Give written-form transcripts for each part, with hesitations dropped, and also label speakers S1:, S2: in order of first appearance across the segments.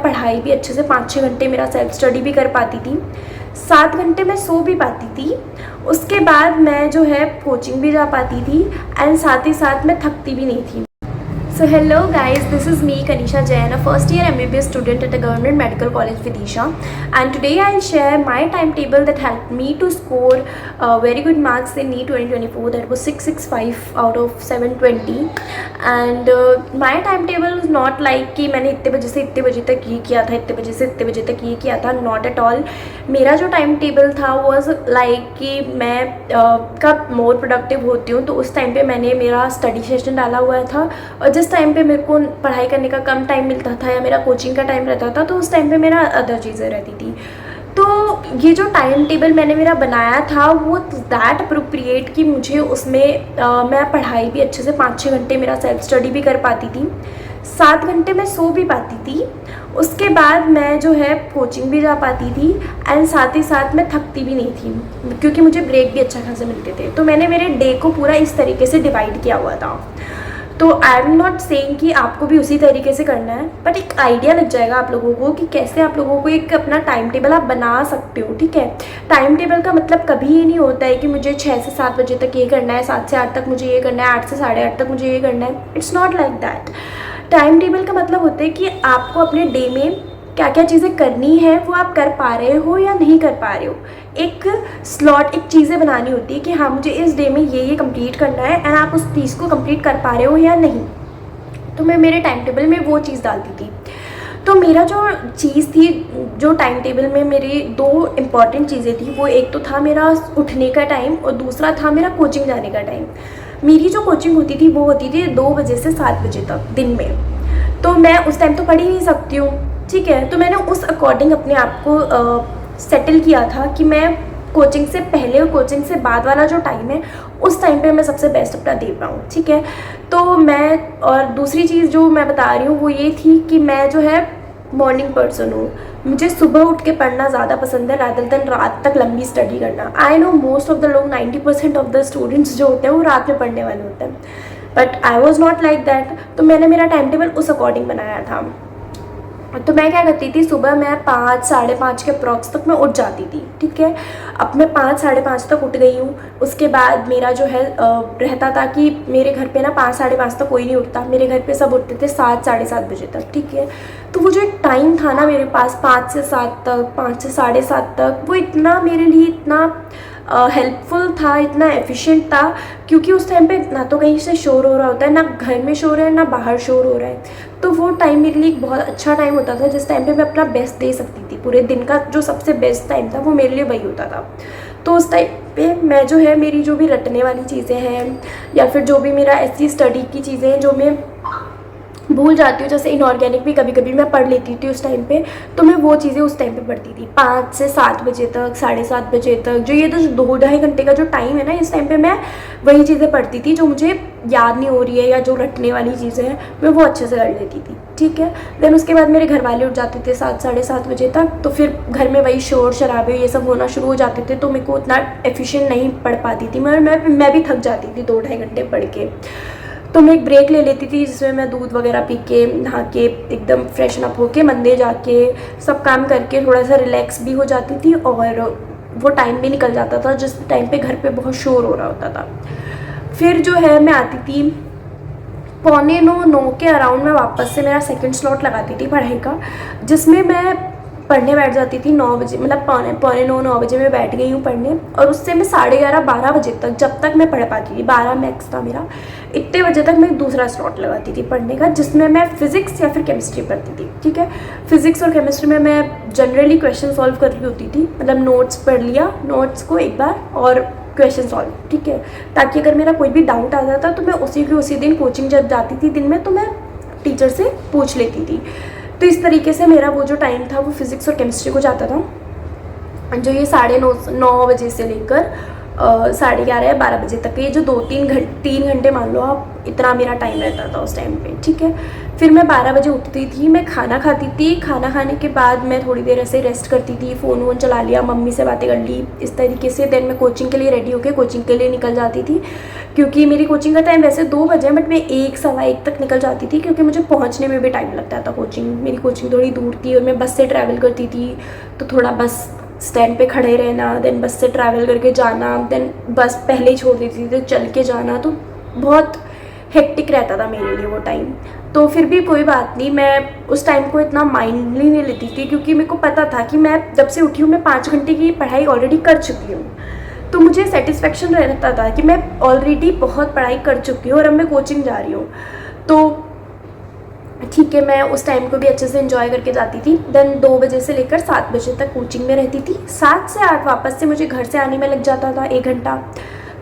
S1: पढ़ाई भी अच्छे से 5-6 घंटे मेरा सेल्फ स्टडी भी कर पाती थी, 7 घंटे मैं सो भी पाती थी। उसके बाद मैं जो है कोचिंग भी जा पाती थी एंड साथ ही साथ मैं थकती भी नहीं थी। So hello guys, this is me Kanisha Jain, a first year MBBS student at the Government Medical College Vidisha, and today I'll share my timetable that helped me to score very good marks in NEET 2024. That was 665 out of 720, and my timetable was not like कि मैंने इतने बजे से इतने बजे तक ये किया था, इतने बजे से इतने बजे तक ये किया था, not at all। मेरा जो टाइम टेबल था was like कि मैं कब मोर प्रोडक्टिव होती हूँ तो उस टाइम पे मैंने मेरा स्टडी सेशन डाला हुआ था, और जिस टाइम पे मेरे को पढ़ाई करने का कम टाइम मिलता था या मेरा कोचिंग का टाइम रहता था तो उस टाइम पे मेरा अदर चीज़ें रहती थी। तो ये जो टाइम टेबल मैंने मेरा बनाया था वो दैट अप्रोप्रिएट कि मुझे उसमें मैं पढ़ाई भी अच्छे से 5-6 घंटे मेरा सेल्फ स्टडी भी कर पाती थी, 7 घंटे मैं सो भी पाती थी। उसके बाद मैं जो है कोचिंग भी जा पाती थी एंड साथ ही साथ मैं थकती भी नहीं थी क्योंकि मुझे ब्रेक भी अच्छा खासा मिलते थे। तो मैंने मेरे डे को पूरा इस तरीके से डिवाइड किया हुआ था। तो आई एम नॉट सेइंग कि आपको भी उसी तरीके से करना है, बट एक आइडिया लग जाएगा आप लोगों को कि कैसे आप लोगों को एक अपना टाइम टेबल आप बना सकते हो। ठीक है, टाइम टेबल का मतलब कभी ये नहीं होता है कि मुझे 6 से 7 बजे तक ये करना है, 7 से 8 तक मुझे ये करना है, 8 से 8:30 तक मुझे ये करना है। It's not like that. Time table का मतलब होता है कि आपको अपने डे में क्या क्या चीज़ें करनी है वो आप कर पा रहे हो या नहीं कर पा रहे हो। एक स्लॉट, एक चीज़ें बनानी होती है कि हाँ मुझे इस डे में ये कंप्लीट करना है एंड आप उस चीज़ को कंप्लीट कर पा रहे हो या नहीं। तो मैं मेरे टाइम टेबल में वो चीज़ डालती थी। तो मेरा जो चीज़ थी, जो टाइम टेबल में मेरी 2 इम्पॉर्टेंट चीज़ें थी, वो एक तो था मेरा उठने का टाइम और दूसरा था मेरा कोचिंग जाने का टाइम। मेरी जो कोचिंग होती थी वो होती थी 2 बजे से 7 बजे तक दिन में। तो मैं उस टाइम तो पढ़ ही नहीं सकती हूँ, ठीक है। तो मैंने उस अकॉर्डिंग अपने आप को सेटल किया था कि मैं कोचिंग से पहले और कोचिंग से बाद वाला जो टाइम है उस टाइम पे मैं सबसे बेस्ट अपना दे पाऊँ, ठीक है। तो मैं, और दूसरी चीज़ जो मैं बता रही हूँ वो ये थी कि मैं जो है मॉर्निंग पर्सन हूँ। मुझे सुबह उठ के पढ़ना ज़्यादा पसंद है रादर देन रात तक लंबी स्टडी करना। I know most of the लोग 90% ऑफ द स्टूडेंट्स जो होते हैं वो रात में पढ़ने वाले होते हैं, but I was not like that. तो मैंने मेरा टाइम टेबल उस अकॉर्डिंग बनाया था। तो मैं क्या करती थी, सुबह मैं 5, 5:30 के अप्रॉक्स तक मैं उठ जाती थी, ठीक है। अब मैं 5, 5:30 तक उठ गई हूँ। उसके बाद मेरा जो है रहता था कि मेरे घर पे ना 5, 5:30 तक कोई नहीं उठता। मेरे घर पे सब उठते थे 7, 7:30 बजे तक, ठीक है। तो वो जो एक टाइम था ना मेरे पास 5 से 7 तक, 5 से 7:30 तक, वो इतना मेरे लिए इतना हेल्पफुल था, इतना एफिशिएंट था, क्योंकि उस टाइम पे ना तो कहीं से शोर हो रहा होता है, ना घर में शोर है, ना बाहर शोर हो रहा है। तो वो टाइम मेरे लिए एक बहुत अच्छा टाइम होता था जिस टाइम पे मैं अपना बेस्ट दे सकती थी। पूरे दिन का जो सबसे बेस्ट टाइम था वो मेरे लिए वही होता था। तो उस टाइम पे मैं जो है मेरी जो भी रटने वाली चीज़ें हैं या फिर जो भी मेरा ऐसी स्टडी की चीज़ें हैं जो मैं भूल जाती हूँ, जैसे इनऑर्गेनिक भी कभी कभी मैं पढ़ लेती थी उस टाइम पे, तो मैं वो चीज़ें उस टाइम पे पढ़ती थी 5 से 7 बजे तक, 7:30 बजे तक। जो ये 2-2.5 घंटे का जो टाइम है ना, इस टाइम पे मैं वही चीज़ें पढ़ती थी जो मुझे याद नहीं हो रही है या जो रटने वाली चीज़ें हैं मैं वो अच्छे से कर लेती थी, ठीक है। देन उसके बाद मेरे घर वाले उठ जाते थे 7, 7:30 बजे तक, तो फिर घर में वही शोर शराबे ये सब होना शुरू हो जाते थे, तो मेरे को उतना एफिशिएंट नहीं पढ़ पाती थी मैं भी थक जाती थी 2-2.5 घंटे पढ़ के। तो मैं एक ब्रेक ले लेती थी जिसमें मैं दूध वगैरह पी के, नहा के, एकदम फ्रेशन अप होके, मंदिर जाके सब काम करके थोड़ा सा रिलैक्स भी हो जाती थी और वो टाइम भी निकल जाता था जिस टाइम पे घर पे बहुत शोर हो रहा होता था। फिर जो है मैं आती थी 8:45-9 के अराउंड, मैं वापस से मेरा सेकंड स्लॉट लगाती थी पढ़ाई का, जिसमें मैं पढ़ने बैठ जाती थी 9 बजे, मतलब 8:45-9 बजे मैं बैठ गई हूँ पढ़ने, और उससे मैं 11:30-12 बजे तक, जब तक मैं पढ़ पाती थी, 12 मैक्स था मेरा, इतने बजे तक मैं दूसरा स्लॉट लगाती थी पढ़ने का, जिसमें मैं फिज़िक्स या फिर केमिस्ट्री पढ़ती थी, ठीक है। फिज़िक्स और केमिस्ट्री में मैं जनरली क्वेश्चन सॉल्व कर रही होती थी, मतलब नोट्स पढ़ लिया, नोट्स को एक बार और क्वेश्चन सॉल्व, ठीक है, ताकि अगर मेरा कोई भी डाउट आ जाता तो मैं उसी दिन कोचिंग जब जाती थी दिन में तो मैं टीचर से पूछ लेती थी। तो इस तरीके से मेरा वो जो टाइम था वो फिज़िक्स और केमिस्ट्री को जाता था, जो ये 9:30 बजे से लेकर 11:30 या 12 बजे तक, ये जो 3 घंटे मान लो आप, इतना मेरा टाइम रहता था उस टाइम पे, ठीक है। फिर मैं 12 बजे उठती थी, मैं खाना खाती थी, खाना खाने के बाद मैं थोड़ी देर ऐसे रेस्ट करती थी, फ़ोन वोन चला लिया, मम्मी से बातें कर ली, इस तरीके से। देन मैं कोचिंग के लिए रेडी होकर कोचिंग के लिए निकल जाती थी, क्योंकि मेरी कोचिंग का टाइम वैसे 2 बजे, बट मैं 1 सवा 1 तक निकल जाती थी, क्योंकि मुझे पहुँचने में भी टाइम लगता था। मेरी कोचिंग थोड़ी दूर थी और मैं बस से ट्रैवल करती थी, तो थोड़ा बस स्टैंड पे खड़े रहना, देन बस से ट्रैवल करके जाना, देन बस पहले ही छोड़ देती थी तो चल के जाना, तो बहुत हेक्टिक रहता था मेरे लिए वो टाइम। तो फिर भी कोई बात नहीं, मैं उस टाइम को इतना माइंडली नहीं लेती थी, क्योंकि मेरे को पता था कि मैं जब से उठी हूँ मैं 5 घंटे की पढ़ाई ऑलरेडी कर चुकी हूँ। तो मुझे सेटिस्फेक्शन रहता था कि मैं ऑलरेडी बहुत पढ़ाई कर चुकी हूँ और अब मैं कोचिंग जा रही हूँ, तो ठीक है, मैं उस टाइम को भी अच्छे से एंजॉय करके जाती थी। देन 2 बजे से लेकर 7 बजे तक कोचिंग में रहती थी। 7 से 8 वापस से मुझे घर से आने में लग जाता था 1 घंटा।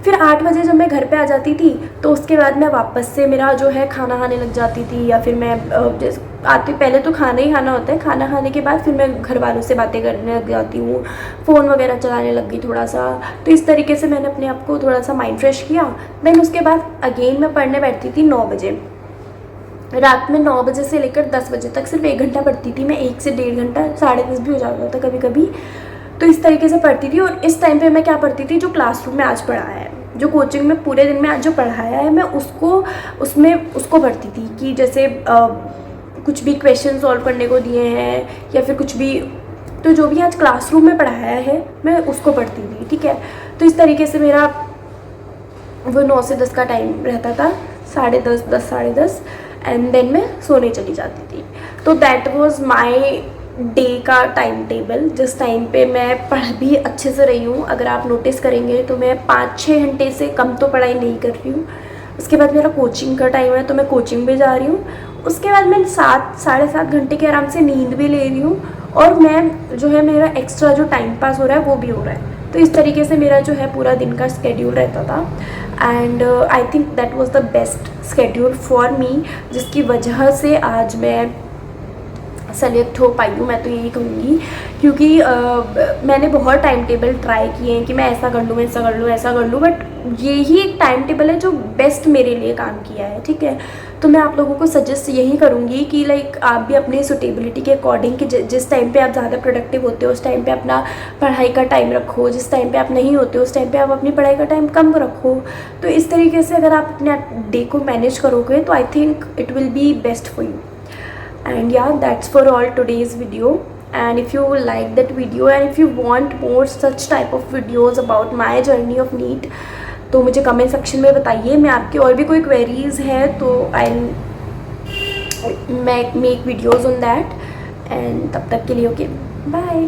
S1: फिर 8 बजे जब मैं घर पे आ जाती थी, तो उसके बाद मैं वापस से मेरा जो है खाना खाने लग जाती थी, या फिर मैं आती पहले तो खाना ही खाना होता है, खाना खाने के बाद फिर मैं घर वालों से बातें करने लग जाती हूँ, फ़ोन वगैरह चलाने लग गई थोड़ा सा। तो इस तरीके से मैंने अपने आप को थोड़ा सा माइंड फ्रेश किया। देन उसके बाद अगेन मैं पढ़ने बैठती थी 9 बजे। रात में 9 बजे से लेकर 10 बजे तक सिर्फ 1 घंटा पढ़ती थी मैं, 1 से 1.5 घंटा, 10:30 भी हो जाता था कभी कभी। तो इस तरीके से पढ़ती थी। और इस टाइम पे मैं क्या पढ़ती थी, जो क्लासरूम में आज पढ़ाया है, जो कोचिंग में पूरे दिन में आज जो पढ़ाया है, मैं उसको पढ़ती थी। कि जैसे कुछ भी क्वेश्चन सॉल्व करने को दिए हैं या फिर कुछ भी, तो जो भी आज क्लासरूम में पढ़ाया है मैं उसको पढ़ती थी, ठीक है। तो इस तरीके से मेरा वो 9 से 10 का टाइम रहता था, 10:30, 10, 10:30, एंड देन मैं सोने चली जाती थी। तो दैट वाज माय डे का टाइम टेबल, जिस टाइम पे मैं पढ़ भी अच्छे से रही हूँ। अगर आप नोटिस करेंगे तो मैं 5-6 घंटे से कम तो पढ़ाई नहीं कर रही हूँ। उसके बाद मेरा कोचिंग का टाइम है, तो मैं कोचिंग भी जा रही हूँ। उसके बाद मैं 7-7.5 घंटे के आराम से नींद भी ले रही हूँ, और मैं जो है मेरा एक्स्ट्रा जो टाइम पास हो रहा है वो भी हो रहा है। तो इस तरीके से मेरा जो है पूरा दिन का स्केड्यूल रहता था। And I think that was the best schedule for me, जिसकी वजह से आज मैं सेलेक्ट हो पाई हूँ, मैं तो यही कहूँगी। क्योंकि मैंने बहुत टाइम टेबल ट्राई किए हैं कि मैं ऐसा कर लूँ, ऐसा कर लूँ, ऐसा कर लूँ, बट यही एक टाइम टेबल है जो बेस्ट मेरे लिए काम किया है, ठीक है। तो मैं आप लोगों को सजेस्ट यही करूँगी कि लाइक आप भी अपनी सुटेबिलिटी के अकॉर्डिंग, कि जिस टाइम पे आप ज़्यादा प्रोडक्टिव होते हो उस टाइम पे अपना पढ़ाई का टाइम रखो, जिस टाइम पे आप नहीं होते उस टाइम पे आप अपनी पढ़ाई का टाइम कम रखो। तो इस तरीके से अगर आप अपने डे को मैनेज करोगे तो I think it will be best for you. And yeah, that's for all today's video. And if you like that video and if you want more such type of videos about my journey of NEET, तो मुझे comment section में बताइए। मैं आपकी और भी कोई queries है तो I make videos on that. And तब तक के लिए ओके, बाय।